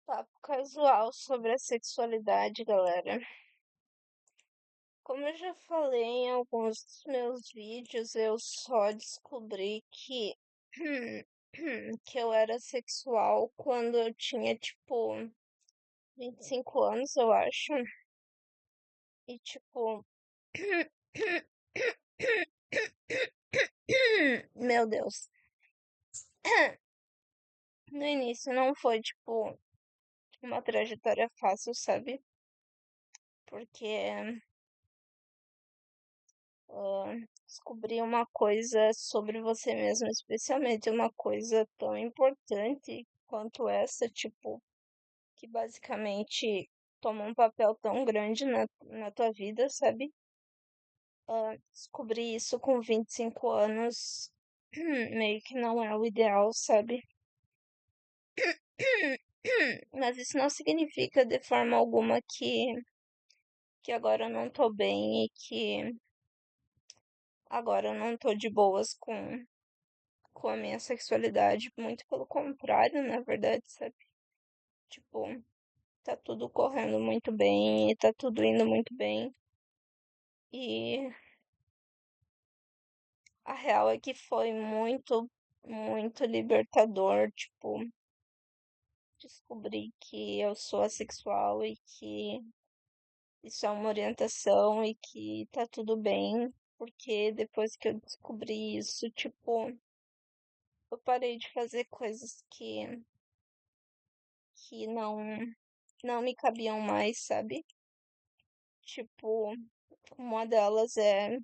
Papo casual sobre a sexualidade, galera. Como eu já falei em alguns dos meus vídeos, eu só descobri que eu era sexual quando eu tinha, tipo, 25 anos, eu acho. E, tipo, meu Deus. No início não foi, tipo, uma trajetória fácil, sabe? Porque descobrir uma coisa sobre você mesmo, especialmente uma coisa tão importante quanto essa, tipo, que basicamente toma um papel tão grande na tua vida, sabe? Descobrir isso com 25 anos meio que não é o ideal, sabe? Mas isso não significa de forma alguma que agora eu não tô bem e que agora eu não tô de boas com a minha sexualidade, muito pelo contrário, na verdade, sabe? Tipo, tá tudo correndo muito bem e tá tudo indo muito bem. E a real é que foi muito, muito libertador, tipo, descobrir que eu sou assexual e que isso é uma orientação e que tá tudo bem, porque depois que eu descobri isso, tipo, eu parei de fazer coisas que não me cabiam mais, sabe? Tipo, uma delas é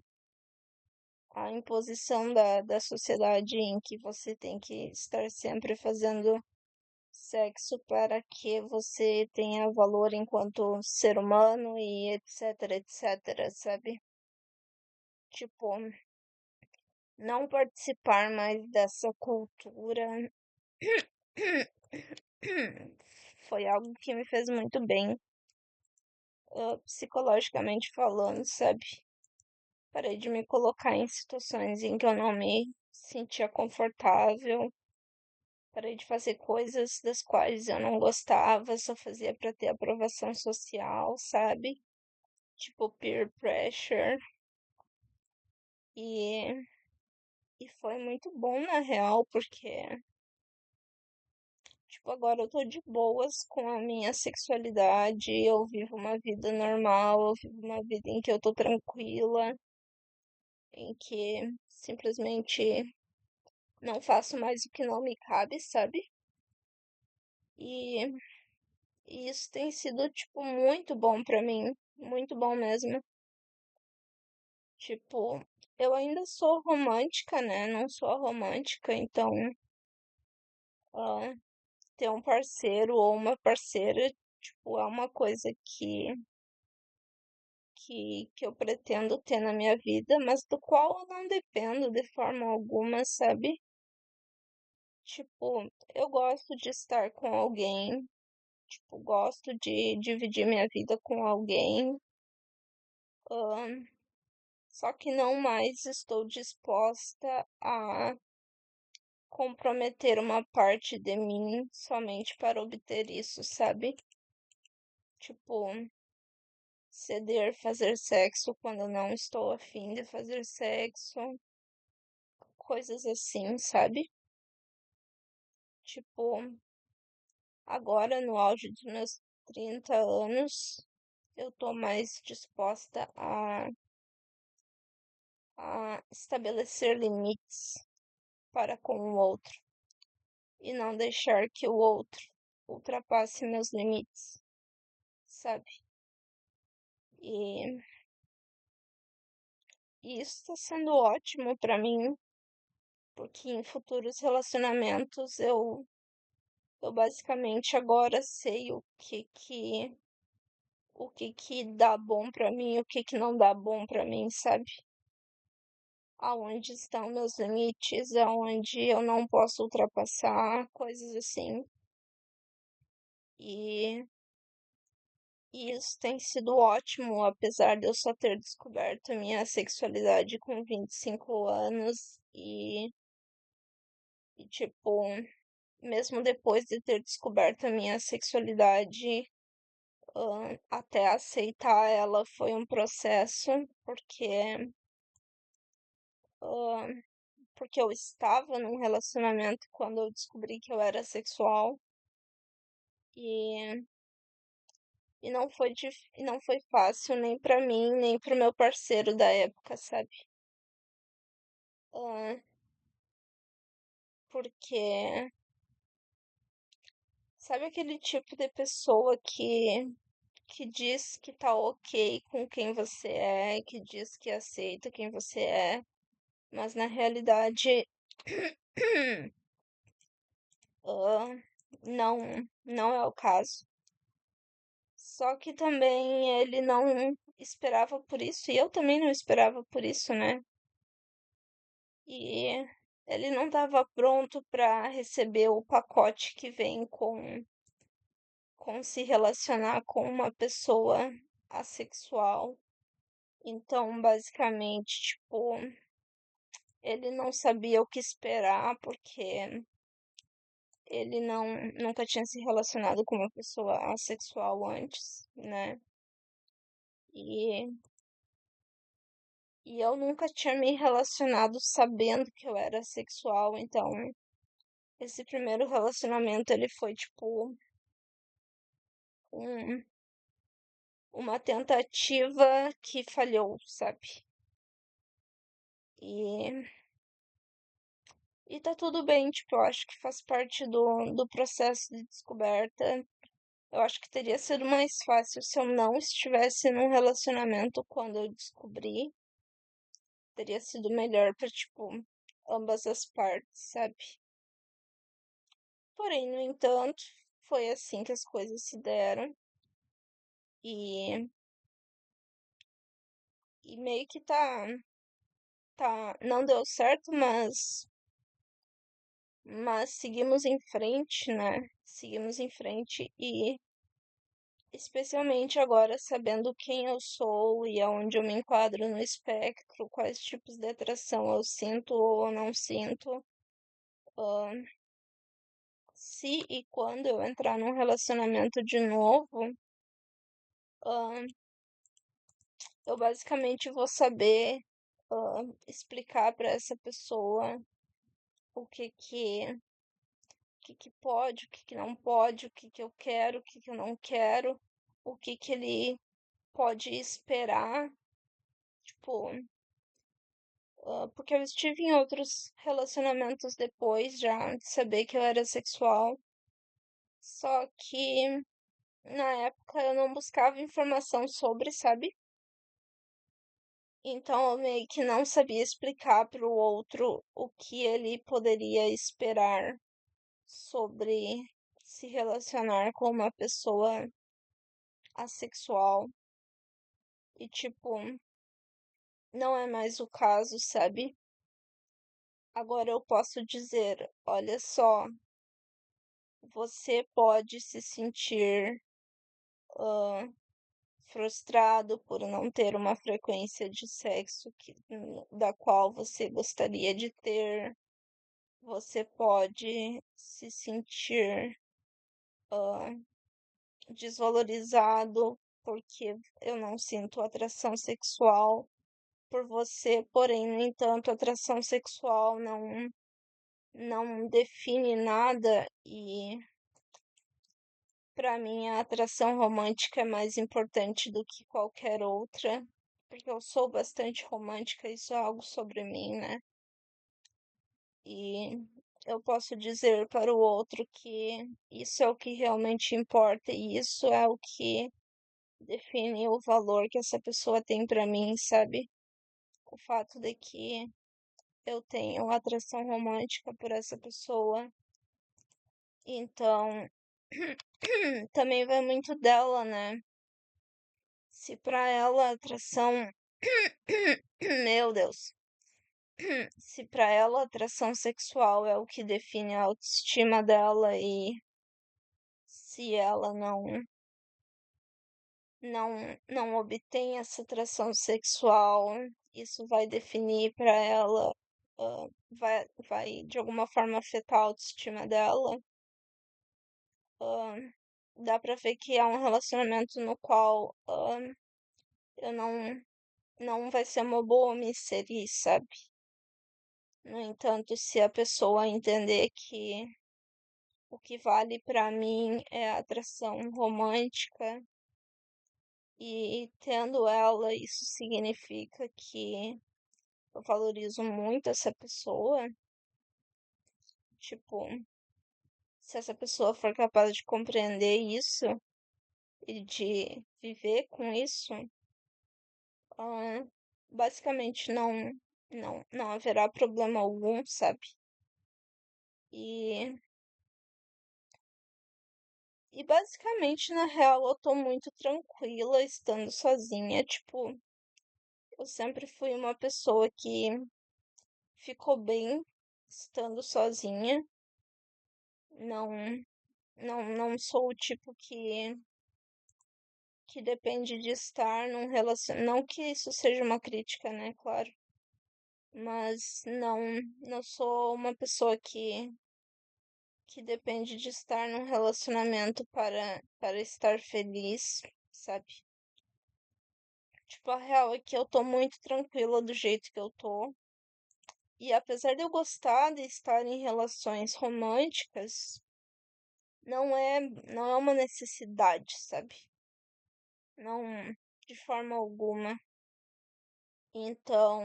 a imposição da sociedade em que você tem que estar sempre fazendo sexo para que você tenha valor enquanto ser humano e etc, etc, sabe? Tipo, não participar mais dessa cultura foi algo que me fez muito bem, psicologicamente falando, sabe? Parei de me colocar em situações em que eu não me sentia confortável. Parei de fazer coisas das quais eu não gostava, só fazia pra ter aprovação social, sabe? Tipo peer pressure. E, e foi muito bom na real, porque, tipo, agora eu tô de boas com a minha sexualidade, eu vivo uma vida normal, eu vivo uma vida em que eu tô tranquila, em que simplesmente não faço mais o que não me cabe, sabe? E, e isso tem sido, tipo, muito bom pra mim, muito bom mesmo. Tipo, eu ainda sou romântica, né? Não sou romântica, então ah, ter um parceiro ou uma parceira, tipo, é uma coisa que eu pretendo ter na minha vida, mas do qual eu não dependo de forma alguma, sabe? Tipo, eu gosto de estar com alguém, tipo, gosto de dividir minha vida com alguém, ahn, só que não mais estou disposta a comprometer uma parte de mim somente para obter isso, sabe? Tipo, ceder fazer sexo quando não estou afim de fazer sexo, coisas assim, sabe? Tipo, agora no auge dos meus 30 anos, eu tô mais disposta a estabelecer limites para com o outro e não deixar que o outro ultrapasse meus limites, sabe? E, e isso está sendo ótimo para mim, porque em futuros relacionamentos eu basicamente agora sei o que que dá bom pra mim, o que que não dá bom pra mim, sabe? Aonde estão meus limites, aonde eu não posso ultrapassar, coisas assim. E, e isso tem sido ótimo, apesar de eu só ter descoberto a minha sexualidade com 25 anos e tipo, mesmo depois de ter descoberto a minha sexualidade, até aceitar ela foi um processo, porque, ahn, porque eu estava num relacionamento quando eu descobri que eu era sexual e, e não foi fácil nem pra mim, nem pro meu parceiro da época, sabe? Ah, porque sabe aquele tipo de pessoa que diz que tá ok com quem você é, que diz que aceita quem você é, mas na realidade ah, não é o caso. Só que também ele não esperava por isso, e eu também não esperava por isso, né? E ele não estava pronto para receber o pacote que vem com se relacionar com uma pessoa assexual. Então, basicamente, tipo, ele não sabia o que esperar porque ele nunca tinha se relacionado com uma pessoa assexual antes, né? E, e eu nunca tinha me relacionado sabendo que eu era sexual, então esse primeiro relacionamento ele foi tipo um, uma tentativa que falhou, sabe? E, e tá tudo bem, tipo, eu acho que faz parte do processo de descoberta. Eu acho que teria sido mais fácil se eu não estivesse num relacionamento quando eu descobri. Teria sido melhor pra, tipo, ambas as partes, sabe? Porém, no entanto, foi assim que as coisas se deram. E, e meio que não deu certo, mas seguimos em frente, né? Seguimos em frente e especialmente agora sabendo quem eu sou e aonde eu me enquadro no espectro, quais tipos de atração eu sinto ou não sinto. ahn, Se e quando eu entrar num relacionamento de novo, ahn, eu basicamente vou saber explicar para essa pessoa o que pode, o que não pode, o que eu quero, o que eu não quero, o que ele pode esperar, tipo, porque eu estive em outros relacionamentos depois já de saber que eu era sexual, só que na época eu não buscava informação sobre, sabe? Então eu meio que não sabia explicar para o outro o que ele poderia esperar sobre se relacionar com uma pessoa assexual. E tipo, não é mais o caso, sabe? Agora eu posso dizer, olha só, você pode se sentir ah, frustrado por não ter uma frequência de sexo da qual você gostaria de ter. Você pode se sentir ah, desvalorizado porque eu não sinto atração sexual por você, porém, no entanto, atração sexual não define nada e para mim a atração romântica é mais importante do que qualquer outra, porque eu sou bastante romântica, isso é algo sobre mim, né? E eu posso dizer para o outro que isso é o que realmente importa e isso é o que define o valor que essa pessoa tem para mim, sabe? O fato de que eu tenho atração romântica por essa pessoa. Então, também vai muito dela, né? Se para ela a atração, meu Deus, se para ela a atração sexual é o que define a autoestima dela e se ela não obtém essa atração sexual, isso vai definir para ela, vai de alguma forma afetar a autoestima dela. dá pra ver que é um relacionamento no qual eu não vai ser uma boa me inserir, sabe? No entanto, se a pessoa entender que o que vale pra mim é a atração romântica e tendo ela, isso significa que eu valorizo muito essa pessoa, tipo, se essa pessoa for capaz de compreender isso e de viver com isso, ah, basicamente não haverá problema algum, sabe? E, e basicamente, na real, eu tô muito tranquila estando sozinha. Tipo, eu sempre fui uma pessoa que ficou bem estando sozinha. Não, não sou o tipo que depende de estar num relacionamento. Não que isso seja uma crítica, né? Claro. Mas não sou uma pessoa que depende de estar num relacionamento para estar feliz, sabe? Tipo, a real é que eu tô muito tranquila do jeito que eu tô. E apesar de eu gostar de estar em relações românticas, não é uma necessidade, sabe? Não, de forma alguma. Então,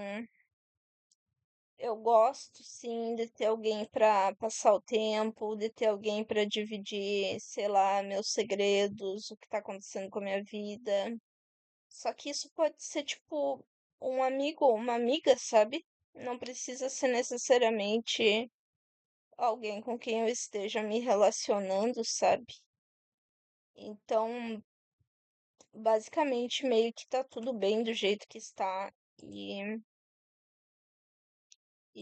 eu gosto sim de ter alguém para passar o tempo, de ter alguém para dividir, sei lá, meus segredos, o que tá acontecendo com a minha vida. Só que isso pode ser tipo um amigo ou uma amiga, sabe? Não precisa ser necessariamente alguém com quem eu esteja me relacionando, sabe? Então, basicamente, meio que tá tudo bem do jeito que está. E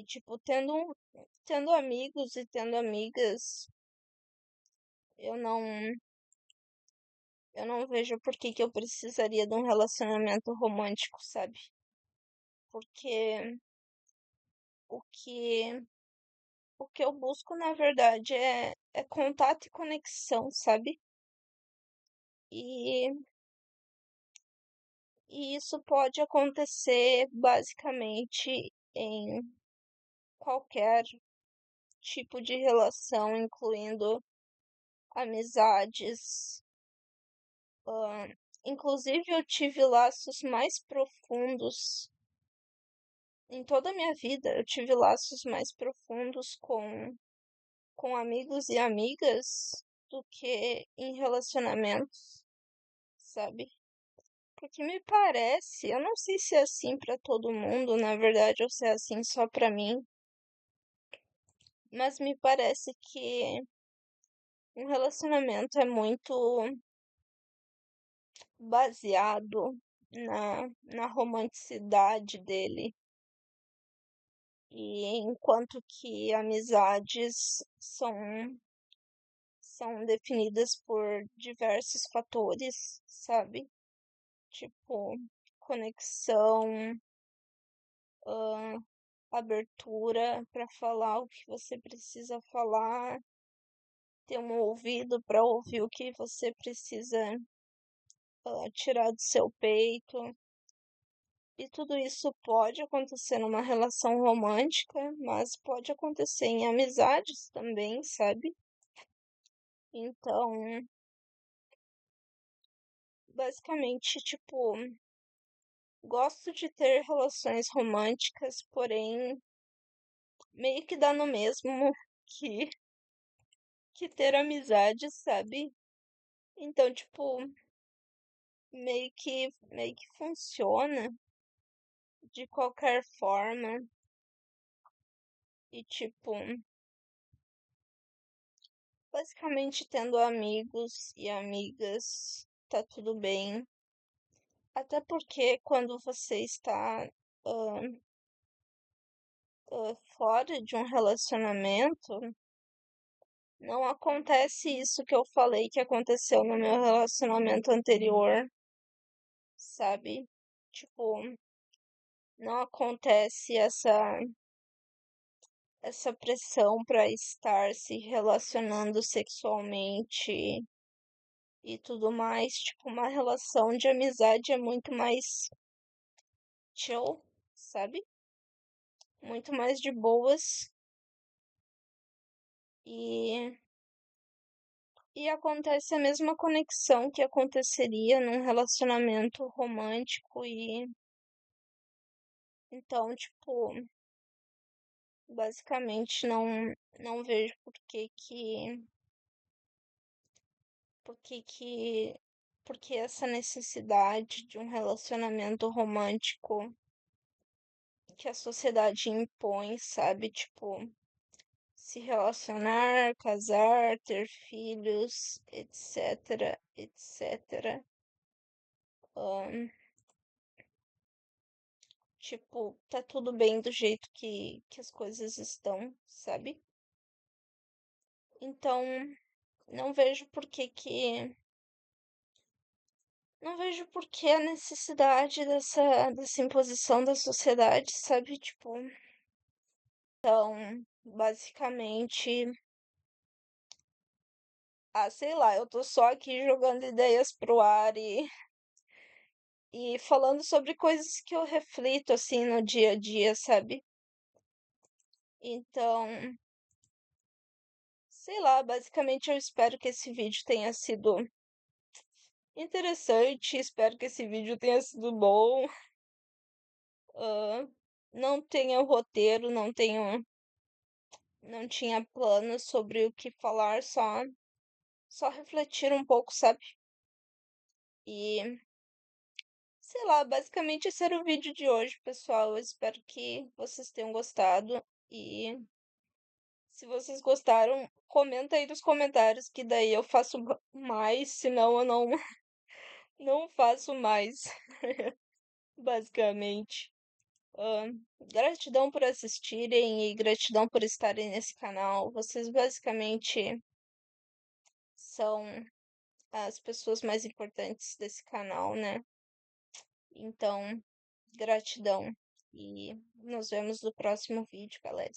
tipo, tendo amigos e tendo amigas, eu não, eu não vejo por que que eu precisaria de um relacionamento romântico, sabe? Porque o que, o que eu busco, na verdade, é contato e conexão, sabe? E, e isso pode acontecer basicamente em qualquer tipo de relação, incluindo amizades. Inclusive, eu tive laços mais profundos em toda a minha vida. Eu tive laços mais profundos com amigos e amigas do que em relacionamentos, sabe? Porque me parece, eu não sei se é assim pra todo mundo, na verdade, ou se é assim só pra mim, mas me parece que um relacionamento é muito baseado na romanticidade dele. E enquanto que amizades são definidas por diversos fatores, sabe? Tipo, conexão, abertura para falar o que você precisa falar, ter um ouvido para ouvir o que você precisa tirar do seu peito. E tudo isso pode acontecer numa relação romântica, mas pode acontecer em amizades também, sabe? Então, basicamente, tipo, gosto de ter relações românticas, porém, meio que dá no mesmo que, que ter amizade, sabe? Então, tipo, meio que funciona de qualquer forma. E, tipo, basicamente tendo amigos e amigas, tá tudo bem. Até porque quando você está fora de um relacionamento, não acontece isso que eu falei que aconteceu no meu relacionamento anterior, sabe? Tipo, não acontece essa pressão para estar se relacionando sexualmente e tudo mais. Tipo, uma relação de amizade é muito mais chill, sabe? Muito mais de boas e acontece a mesma conexão que aconteceria num relacionamento romântico e então, tipo, basicamente não vejo por que que por que essa necessidade de um relacionamento romântico que a sociedade impõe, sabe? Tipo, se relacionar, casar, ter filhos, etc, etc. Tipo, tá tudo bem do jeito que as coisas estão, sabe? Então, não vejo por que que. Não vejo por que a necessidade dessa imposição da sociedade, sabe? Tipo, então, basicamente. Ah, sei lá, eu tô só aqui jogando ideias pro ar e falando sobre coisas que eu reflito, assim, no dia a dia, sabe? Então, sei lá, basicamente eu espero que esse vídeo tenha sido interessante. Espero que esse vídeo tenha sido bom. Ah, não tenho roteiro, não tinha planos sobre o que falar, só refletir um pouco, sabe? E sei lá, basicamente esse era o vídeo de hoje, pessoal. Eu espero que vocês tenham gostado e se vocês gostaram, comenta aí nos comentários que daí eu faço mais, senão eu não não faço mais, basicamente. Gratidão por assistirem e gratidão por estarem nesse canal. Vocês basicamente são as pessoas mais importantes desse canal, né? Então, gratidão. E nos vemos no próximo vídeo, galera.